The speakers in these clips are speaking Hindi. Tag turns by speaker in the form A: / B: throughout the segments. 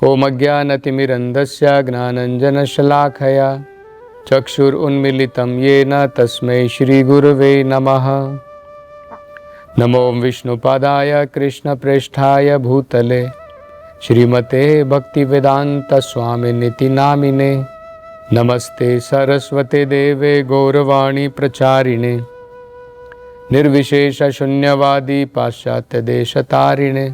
A: ओम अज्ञानतिमिरन्धस्य ज्ञानाञ्जनशलाखया चक्षुरुन्मीलितं येन तस्मै श्रीगुरवे नमः। नमो विष्णुपादाय कृष्णप्रेष्ठाय भूतले श्रीमते भक्तिवेदान्तस्वामिनिति नामिने। नमस्ते सरस्वते देवे गौरवाणी प्रचारिणे निर्विशेषशून्यवादी पाश्चात्यदेशतारिणे।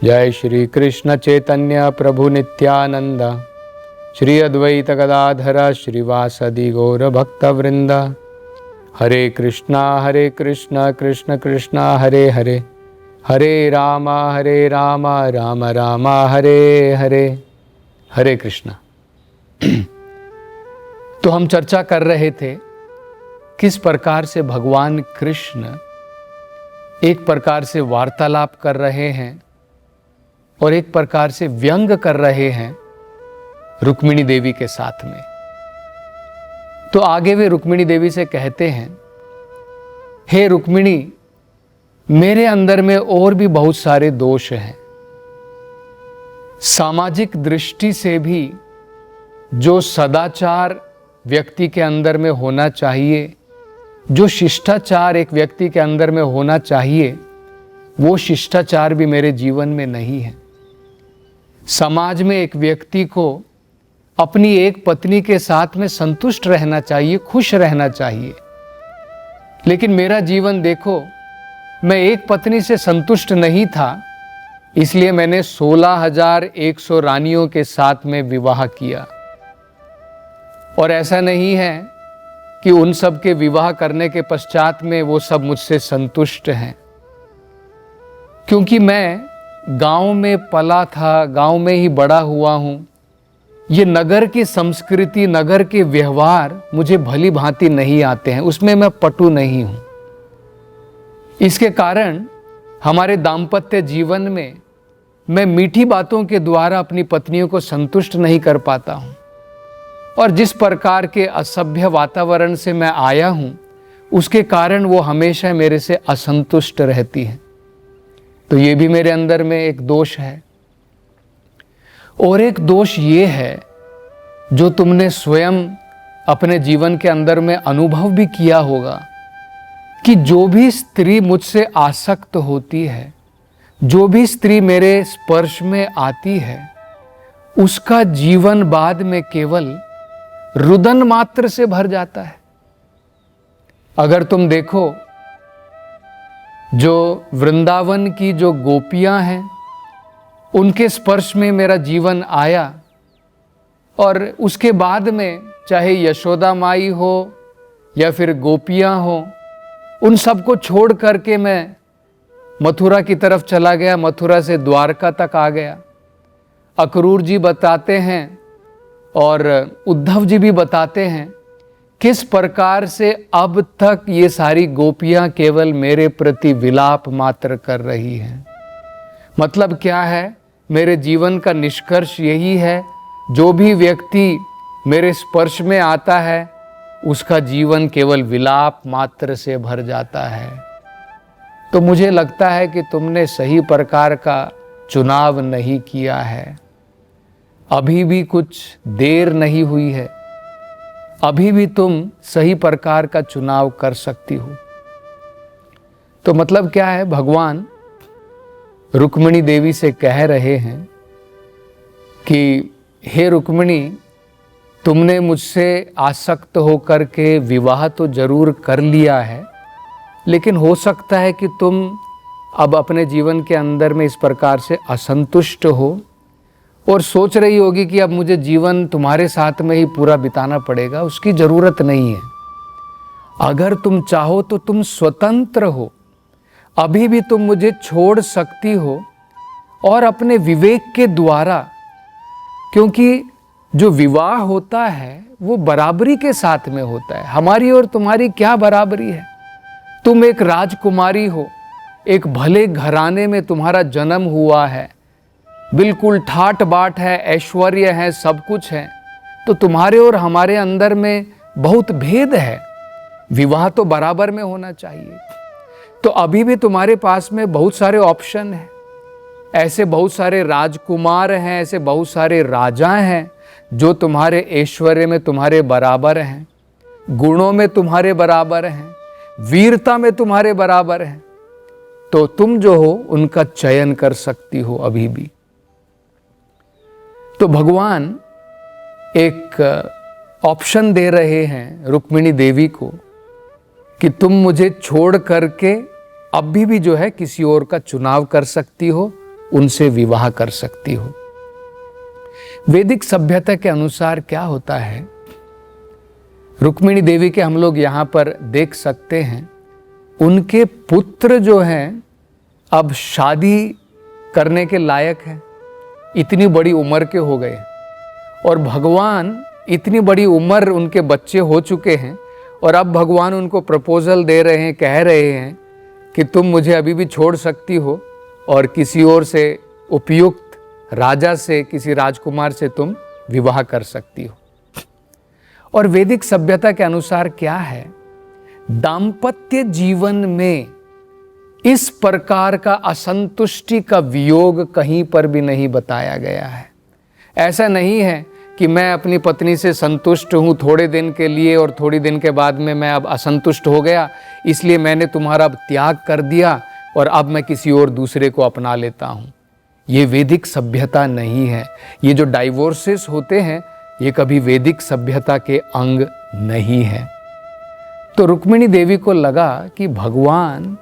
A: जय श्री कृष्ण चैतन्य प्रभु नित्यानंद श्री अद्वैत गदाधर श्रीवासदि गौर भक्तवृंद। हरे कृष्णा कृष्ण कृष्णा हरे हरे, हरे राम राम राम हरे हरे। हरे कृष्णा। तो हम चर्चा कर रहे थे किस प्रकार से भगवान कृष्ण एक प्रकार से वार्तालाप कर रहे हैं और एक प्रकार से व्यंग कर रहे हैं रुक्मिणी देवी के साथ में। तो आगे वे रुक्मिणी देवी से कहते हैं, हे रुक्मिणी, मेरे अंदर में और भी बहुत सारे दोष हैं। सामाजिक दृष्टि से भी जो सदाचार व्यक्ति के अंदर में होना चाहिए, जो शिष्टाचार एक व्यक्ति के अंदर में होना चाहिए, वो शिष्टाचार भी मेरे जीवन में नहीं है। समाज में एक व्यक्ति को अपनी एक पत्नी के साथ में संतुष्ट रहना चाहिए, खुश रहना चाहिए, लेकिन मेरा जीवन देखो, मैं एक पत्नी से संतुष्ट नहीं था, इसलिए मैंने 16,100 रानियों के साथ में विवाह किया। और ऐसा नहीं है कि उन सब के विवाह करने के पश्चात में वो सब मुझसे संतुष्ट हैं, क्योंकि मैं गांव में पला था, गांव में ही बड़ा हुआ हूं। ये नगर की संस्कृति, नगर के व्यवहार मुझे भली भांति नहीं आते हैं, उसमें मैं पटु नहीं हूं। इसके कारण हमारे दाम्पत्य जीवन में मैं मीठी बातों के द्वारा अपनी पत्नियों को संतुष्ट नहीं कर पाता हूं। और जिस प्रकार के असभ्य वातावरण से मैं आया हूं, उसके कारण वो हमेशा मेरे से असंतुष्ट रहती है। तो ये भी मेरे अंदर में एक दोष है। और एक दोष ये है जो तुमने स्वयं अपने जीवन के अंदर में अनुभव भी किया होगा कि जो भी स्त्री मुझसे आसक्त होती है, जो भी स्त्री मेरे स्पर्श में आती है, उसका जीवन बाद में केवल रुदन मात्र से भर जाता है। अगर तुम देखो, जो वृंदावन की जो गोपियां हैं, उनके स्पर्श में मेरा जीवन आया, और उसके बाद में चाहे यशोदा माई हो या फिर गोपियां हो, उन सबको छोड़ करके मैं मथुरा की तरफ चला गया, मथुरा से द्वारका तक आ गया। अक्रूर जी बताते हैं और उद्धव जी भी बताते हैं किस प्रकार से अब तक ये सारी गोपियां केवल मेरे प्रति विलाप मात्र कर रही हैं। मतलब क्या है, मेरे जीवन का निष्कर्ष यही है, जो भी व्यक्ति मेरे स्पर्श में आता है, उसका जीवन केवल विलाप मात्र से भर जाता है। तो मुझे लगता है कि तुमने सही प्रकार का चुनाव नहीं किया है। अभी भी कुछ देर नहीं हुई है, अभी भी तुम सही प्रकार का चुनाव कर सकती हो। तो मतलब क्या है, भगवान रुक्मिणी देवी से कह रहे हैं कि हे रुक्मिणी, तुमने मुझसे आसक्त होकर के विवाह तो जरूर कर लिया है, लेकिन हो सकता है कि तुम अब अपने जीवन के अंदर में इस प्रकार से असंतुष्ट हो और सोच रही होगी कि अब मुझे जीवन तुम्हारे साथ में ही पूरा बिताना पड़ेगा। उसकी ज़रूरत नहीं है। अगर तुम चाहो तो तुम स्वतंत्र हो, अभी भी तुम मुझे छोड़ सकती हो, और अपने विवेक के द्वारा, क्योंकि जो विवाह होता है वो बराबरी के साथ में होता है। हमारी और तुम्हारी क्या बराबरी है? तुम एक राजकुमारी हो, एक भले घराने में तुम्हारा जन्म हुआ है, बिल्कुल ठाट बाट है, ऐश्वर्य है, सब कुछ है, तो तुम्हारे और हमारे अंदर में बहुत भेद है। विवाह तो बराबर में होना चाहिए। तो अभी भी तुम्हारे पास में बहुत सारे ऑप्शन हैं। ऐसे बहुत सारे राजकुमार हैं, ऐसे बहुत सारे राजा हैं जो तुम्हारे ऐश्वर्य में तुम्हारे बराबर हैं, गुणों में तुम्हारे बराबर हैं, वीरता में तुम्हारे बराबर हैं, तो तुम जो हो उनका चयन कर सकती हो अभी भी। तो भगवान एक ऑप्शन दे रहे हैं रुक्मिणी देवी को कि तुम मुझे छोड़ करके अभी भी जो है किसी और का चुनाव कर सकती हो, उनसे विवाह कर सकती हो। वैदिक सभ्यता के अनुसार क्या होता है, रुक्मिणी देवी के हम लोग यहाँ पर देख सकते हैं, उनके पुत्र जो हैं अब शादी करने के लायक हैं, इतनी बड़ी उम्र के हो गए, और भगवान इतनी बड़ी उम्र उनके बच्चे हो चुके हैं, और अब भगवान उनको प्रपोजल दे रहे हैं, कह रहे हैं कि तुम मुझे अभी भी छोड़ सकती हो और किसी और से, उपयुक्त राजा से, किसी राजकुमार से तुम विवाह कर सकती हो। और वैदिक सभ्यता के अनुसार क्या है, दाम्पत्य जीवन में इस प्रकार का असंतुष्टि का वियोग कहीं पर भी नहीं बताया गया है। ऐसा नहीं है कि मैं अपनी पत्नी से संतुष्ट हूँ थोड़े दिन के लिए और थोड़ी दिन के बाद में मैं अब असंतुष्ट हो गया, इसलिए मैंने तुम्हारा त्याग कर दिया और अब मैं किसी और दूसरे को अपना लेता हूँ। ये वैदिक सभ्यता नहीं है। ये जो डाइवोर्सेस होते हैं ये कभी वैदिक सभ्यता के अंग नहीं है। तो रुक्मिणी देवी को लगा कि भगवान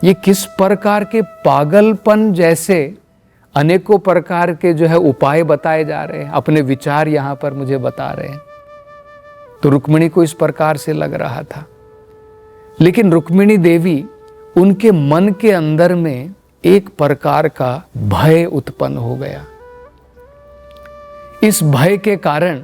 A: ये किस प्रकार के पागलपन जैसे अनेकों प्रकार के जो है उपाय बताए जा रहे हैं, अपने विचार यहाँ पर मुझे बता रहे हैं। तो रुक्मिणी को इस प्रकार से लग रहा था, लेकिन रुक्मिणी देवी, उनके मन के अंदर में एक प्रकार का भय उत्पन्न हो गया। इस भय के कारण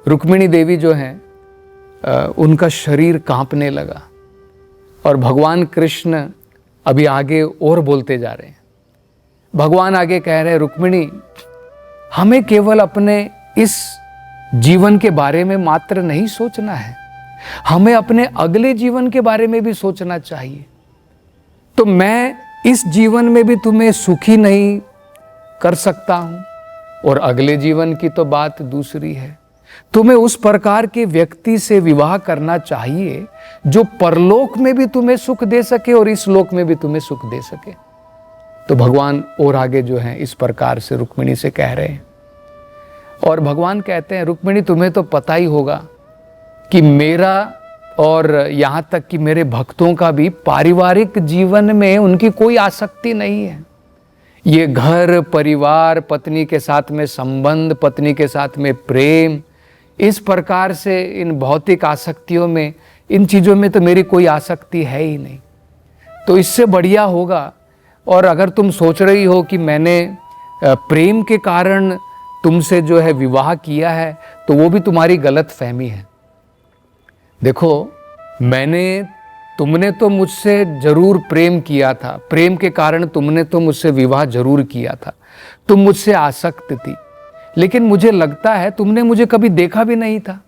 A: रुक्मिणी देवी जो है उनका शरीर कांपने लगा, और भगवान कृष्ण अभी आगे और बोलते जा रहे हैं। भगवान आगे कह रहे हैं, रुक्मिणी, हमें केवल अपने इस जीवन के बारे में मात्र नहीं सोचना है, हमें अपने अगले जीवन के बारे में भी सोचना चाहिए। तो मैं इस जीवन में भी तुम्हें सुखी नहीं कर सकता हूं, और अगले जीवन की तो बात दूसरी है। तुम्हें उस प्रकार के व्यक्ति से विवाह करना चाहिए जो परलोक में भी तुम्हें सुख दे सके और इस लोक में भी तुम्हें सुख दे सके। तो भगवान और आगे जो है इस प्रकार से रुक्मिणी से कह रहे हैं, और भगवान कहते हैं, रुक्मिणी, तुम्हें तो पता ही होगा कि मेरा और यहाँ तक कि मेरे भक्तों का भी पारिवारिक जीवन में उनकी कोई आसक्ति नहीं है। ये घर परिवार, पत्नी के साथ में संबंध, पत्नी के साथ में प्रेम, इस प्रकार से इन भौतिक आसक्तियों में, इन चीज़ों में तो मेरी कोई आसक्ति है ही नहीं। तो इससे बढ़िया होगा, और अगर तुम सोच रही हो कि मैंने प्रेम के कारण तुमसे जो है विवाह किया है, तो वो भी तुम्हारी गलत फहमी है। देखो, तुमने तो मुझसे जरूर प्रेम किया था, प्रेम के कारण तुमने तो मुझसे विवाह जरूर किया था, तुम मुझसे आसक्त थी, लेकिन मुझे लगता है तुमने मुझे कभी देखा भी नहीं था।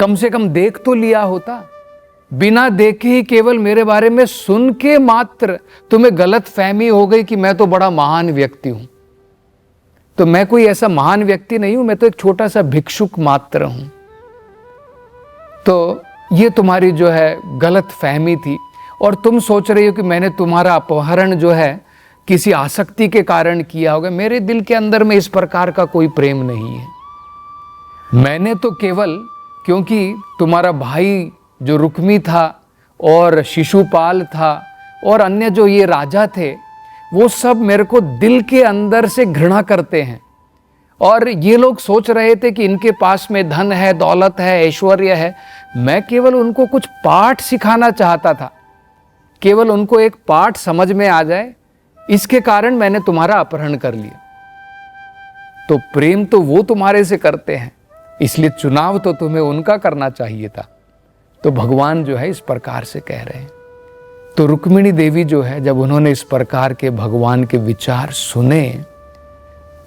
A: कम से कम देख तो लिया होता। बिना देखे ही केवल मेरे बारे में सुन के मात्र तुम्हें गलत फहमी हो गई कि मैं तो बड़ा महान व्यक्ति हूं। तो मैं कोई ऐसा महान व्यक्ति नहीं हूं, मैं तो एक छोटा सा भिक्षुक मात्र हूं। तो ये तुम्हारी जो है गलत फहमी थी, और तुम सोच रही हो कि मैंने तुम्हारा अपहरण जो है किसी आसक्ति के कारण किया होगा। मेरे दिल के अंदर में इस प्रकार का कोई प्रेम नहीं है। मैंने तो केवल, क्योंकि तुम्हारा भाई जो रुक्मी था और शिशुपाल था और अन्य जो ये राजा थे, वो सब मेरे को दिल के अंदर से घृणा करते हैं, और ये लोग सोच रहे थे कि इनके पास में धन है, दौलत है, ऐश्वर्य है। मैं केवल उनको कुछ पाठ सिखाना चाहता था, केवल उनको एक पाठ समझ में आ जाए, इसके कारण मैंने तुम्हारा अपहरण कर लिया। तो प्रेम तो वो तुम्हारे से करते हैं, इसलिए चुनाव तो तुम्हें उनका करना चाहिए था। तो भगवान जो है इस प्रकार से कह रहे हैं। तो रुक्मिणी देवी जो है, जब उन्होंने इस प्रकार के भगवान के विचार सुने,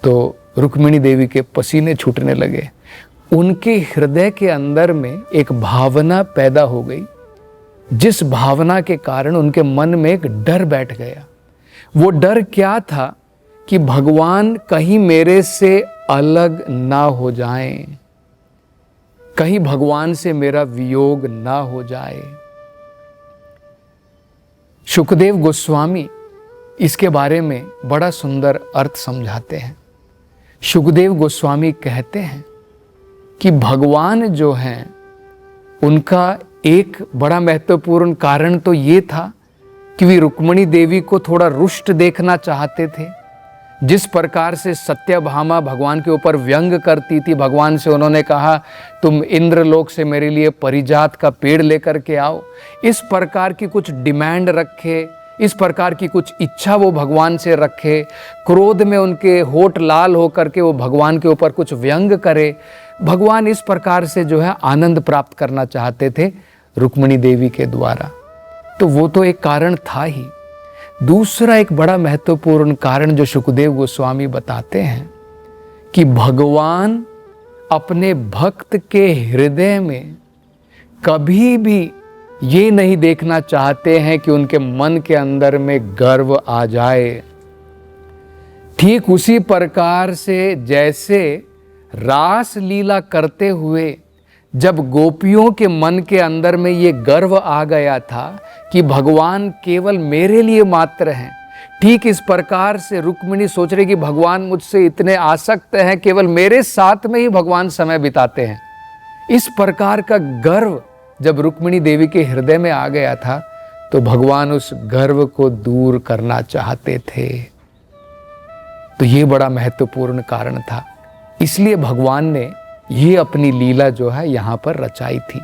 A: तो रुक्मिणी देवी के पसीने छूटने लगे। उनके हृदय के अंदर में एक भावना पैदा हो गई, जिस भावना के कारण उनके मन में एक डर बैठ गया। वो डर क्या था कि भगवान कहीं मेरे से अलग ना हो जाएं, कहीं भगवान से मेरा वियोग ना हो जाए। शुकदेव गोस्वामी इसके बारे में बड़ा सुंदर अर्थ समझाते हैं। शुकदेव गोस्वामी कहते हैं कि भगवान जो हैं उनका एक बड़ा महत्वपूर्ण कारण तो ये था कि वे रुक्मिणी देवी को थोड़ा रुष्ट देखना चाहते थे। जिस प्रकार से सत्यभामा भगवान के ऊपर व्यंग करती थी, भगवान से उन्होंने कहा तुम इंद्रलोक से मेरे लिए परिजात का पेड़ लेकर के आओ, इस प्रकार की कुछ डिमांड रखे, इस प्रकार की कुछ इच्छा वो भगवान से रखे, क्रोध में उनके होठ लाल होकर के वो भगवान के ऊपर कुछ व्यंग करे। भगवान इस प्रकार से जो है आनंद प्राप्त करना चाहते थे रुक्मिणी देवी के द्वारा। तो वो तो एक कारण था ही। दूसरा एक बड़ा महत्वपूर्ण कारण जो शुकदेव गोस्वामी बताते हैं कि भगवान अपने भक्त के हृदय में कभी भी ये नहीं देखना चाहते हैं कि उनके मन के अंदर में गर्व आ जाए। ठीक उसी प्रकार से जैसे रास लीला करते हुए जब गोपियों के मन के अंदर में ये गर्व आ गया था कि भगवान केवल मेरे लिए मात्र हैं, ठीक इस प्रकार से रुक्मिणी सोच रही कि भगवान मुझसे इतने आसक्त हैं, केवल मेरे साथ में ही भगवान समय बिताते हैं। इस प्रकार का गर्व जब रुक्मिणी देवी के हृदय में आ गया था तो भगवान उस गर्व को दूर करना चाहते थे। तो ये बड़ा महत्वपूर्ण कारण था, इसलिए भगवान ने ये अपनी लीला जो है यहाँ पर रचाई थी।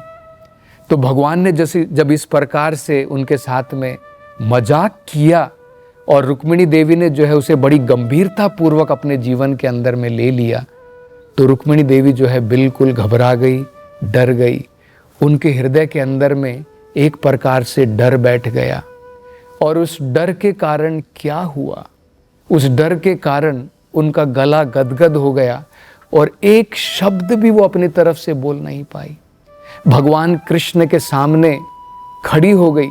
A: तो भगवान ने जब इस प्रकार से उनके साथ में मजाक किया और रुक्मिणी देवी ने जो है उसे बड़ी गंभीरता पूर्वक अपने जीवन के अंदर में ले लिया, तो रुक्मिणी देवी जो है बिल्कुल घबरा गई, डर गई। उनके हृदय के अंदर में एक प्रकार से डर बैठ गया। और उस डर के कारण क्या हुआ, उस डर के कारण उनका गला गदगद हो गया और एक शब्द भी वो अपनी तरफ से बोल नहीं पाई। भगवान कृष्ण के सामने खड़ी हो गई,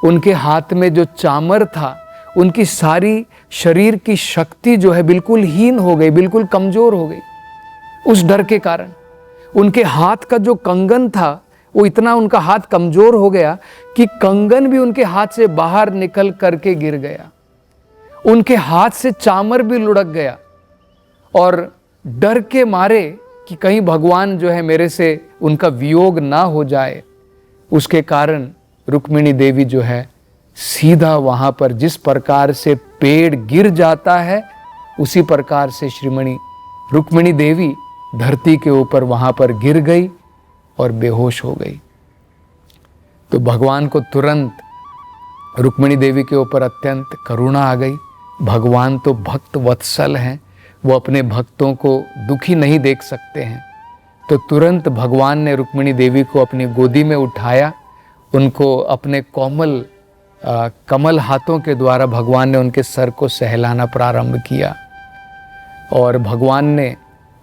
A: उनके हाथ में जो चामर था, उनकी सारी शरीर की शक्ति जो है बिल्कुल हीन हो गई, बिल्कुल कमजोर हो गई उस डर के कारण। उनके हाथ का जो कंगन था वो इतना उनका हाथ कमजोर हो गया कि कंगन भी उनके हाथ से बाहर निकल करके गिर गया, उनके हाथ से चामर भी लुढ़क गया। और डर के मारे कि कहीं भगवान जो है मेरे से उनका वियोग ना हो जाए, उसके कारण रुक्मिणी देवी जो है सीधा वहां पर जिस प्रकार से पेड़ गिर जाता है उसी प्रकार से श्रीमणी रुक्मिणी देवी धरती के ऊपर वहां पर गिर गई और बेहोश हो गई। तो भगवान को तुरंत रुक्मिणी देवी के ऊपर अत्यंत करुणा आ गई। भगवान तो भक्त वत्सल हैं, वो अपने भक्तों को दुखी नहीं देख सकते हैं। तो तुरंत भगवान ने रुक्मिणी देवी को अपनी गोदी में उठाया, उनको अपने कोमल कमल हाथों के द्वारा भगवान ने उनके सर को सहलाना प्रारंभ किया। और भगवान ने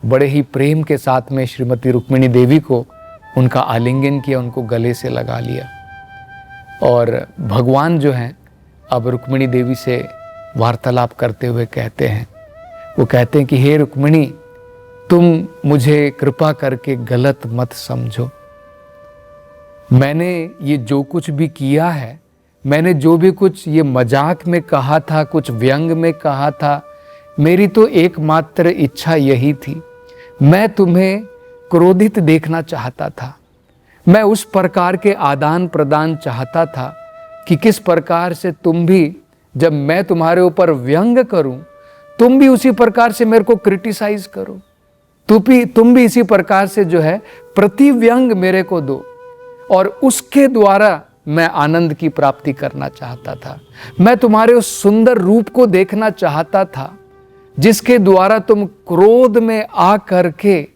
A: बड़े ही प्रेम के साथ में श्रीमती रुक्मिणी देवी को उनका आलिंगन किया, उनको गले से लगा लिया। और भगवान जो हैं अब रुक्मिणी देवी से वार्तालाप करते हुए कहते हैं, वो कहते हैं कि हे रुक्मिणी, तुम मुझे कृपा करके गलत मत समझो। मैंने ये जो कुछ भी किया है, मैंने जो भी कुछ ये मजाक में कहा था, कुछ व्यंग में कहा था, मेरी तो एकमात्र इच्छा यही थी, मैं तुम्हें क्रोधित देखना चाहता था। मैं उस प्रकार के आदान प्रदान चाहता था कि किस प्रकार से तुम भी, जब मैं तुम्हारे ऊपर व्यंग करूं, तुम भी उसी प्रकार से मेरे को क्रिटिसाइज करो, तुम भी इसी प्रकार से जो है प्रतिव्यंग मेरे को दो। और उसके द्वारा मैं आनंद की प्राप्ति करना चाहता था। मैं तुम्हारे उस सुंदर रूप को देखना चाहता था जिसके द्वारा तुम क्रोध में आ करके,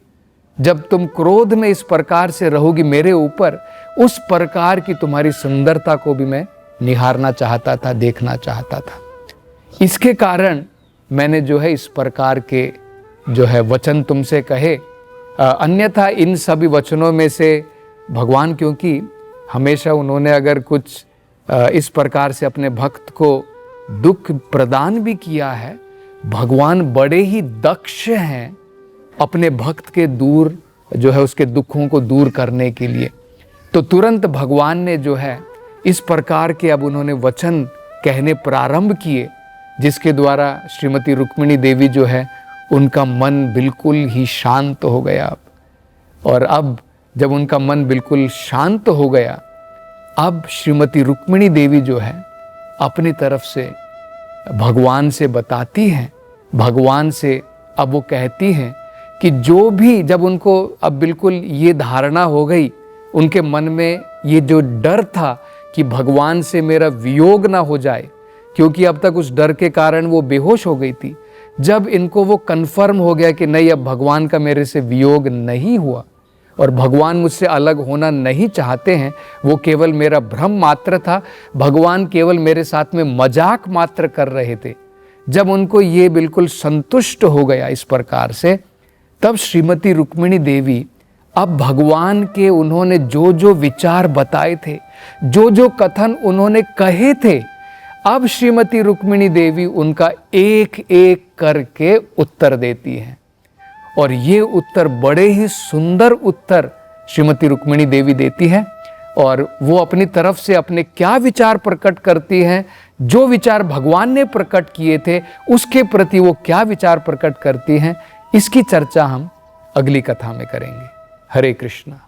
A: जब तुम क्रोध में इस प्रकार से रहोगी मेरे ऊपर, उस प्रकार की तुम्हारी सुंदरता को भी मैं निहारना चाहता था, देखना चाहता था। इसके कारण मैंने जो है इस प्रकार के जो है वचन तुमसे कहे। अन्यथा इन सभी वचनों में से भगवान, क्योंकि हमेशा उन्होंने अगर कुछ इस प्रकार से अपने भक्त को दुख प्रदान भी किया है, भगवान बड़े ही दक्ष हैं अपने भक्त के दूर जो है उसके दुखों को दूर करने के लिए। तो तुरंत भगवान ने जो है इस प्रकार के अब उन्होंने वचन कहने प्रारंभ किए, जिसके द्वारा श्रीमती रुक्मिणी देवी जो है उनका मन बिल्कुल ही शांत हो गया। और अब जब उनका मन बिल्कुल शांत हो गया, अब श्रीमती रुक्मिणी देवी जो है अपनी तरफ से भगवान से बताती हैं, भगवान से अब वो कहती हैं कि जो भी, जब उनको अब बिल्कुल ये धारणा हो गई, उनके मन में ये जो डर था कि भगवान से मेरा वियोग ना हो जाए, क्योंकि अब तक उस डर के कारण वो बेहोश हो गई थी, जब इनको वो कन्फर्म हो गया कि नहीं, अब भगवान का मेरे से वियोग नहीं हुआ और भगवान मुझसे अलग होना नहीं चाहते हैं, वो केवल मेरा भ्रम मात्र था, भगवान केवल मेरे साथ में मजाक मात्र कर रहे थे, जब उनको ये बिल्कुल संतुष्ट हो गया इस प्रकार से, तब श्रीमती रुक्मिणी देवी अब भगवान के उन्होंने जो जो विचार बताए थे, जो जो कथन उन्होंने कहे थे, अब श्रीमती रुक्मिणी देवी उनका एक एक करके उत्तर देती हैं। और ये उत्तर बड़े ही सुंदर उत्तर श्रीमती रुक्मिणी देवी देती है। और वो अपनी तरफ से अपने क्या विचार प्रकट करती हैं, जो विचार भगवान ने प्रकट किए थे उसके प्रति वो क्या विचार प्रकट करती हैं, इसकी चर्चा हम अगली कथा में करेंगे। हरे कृष्णा।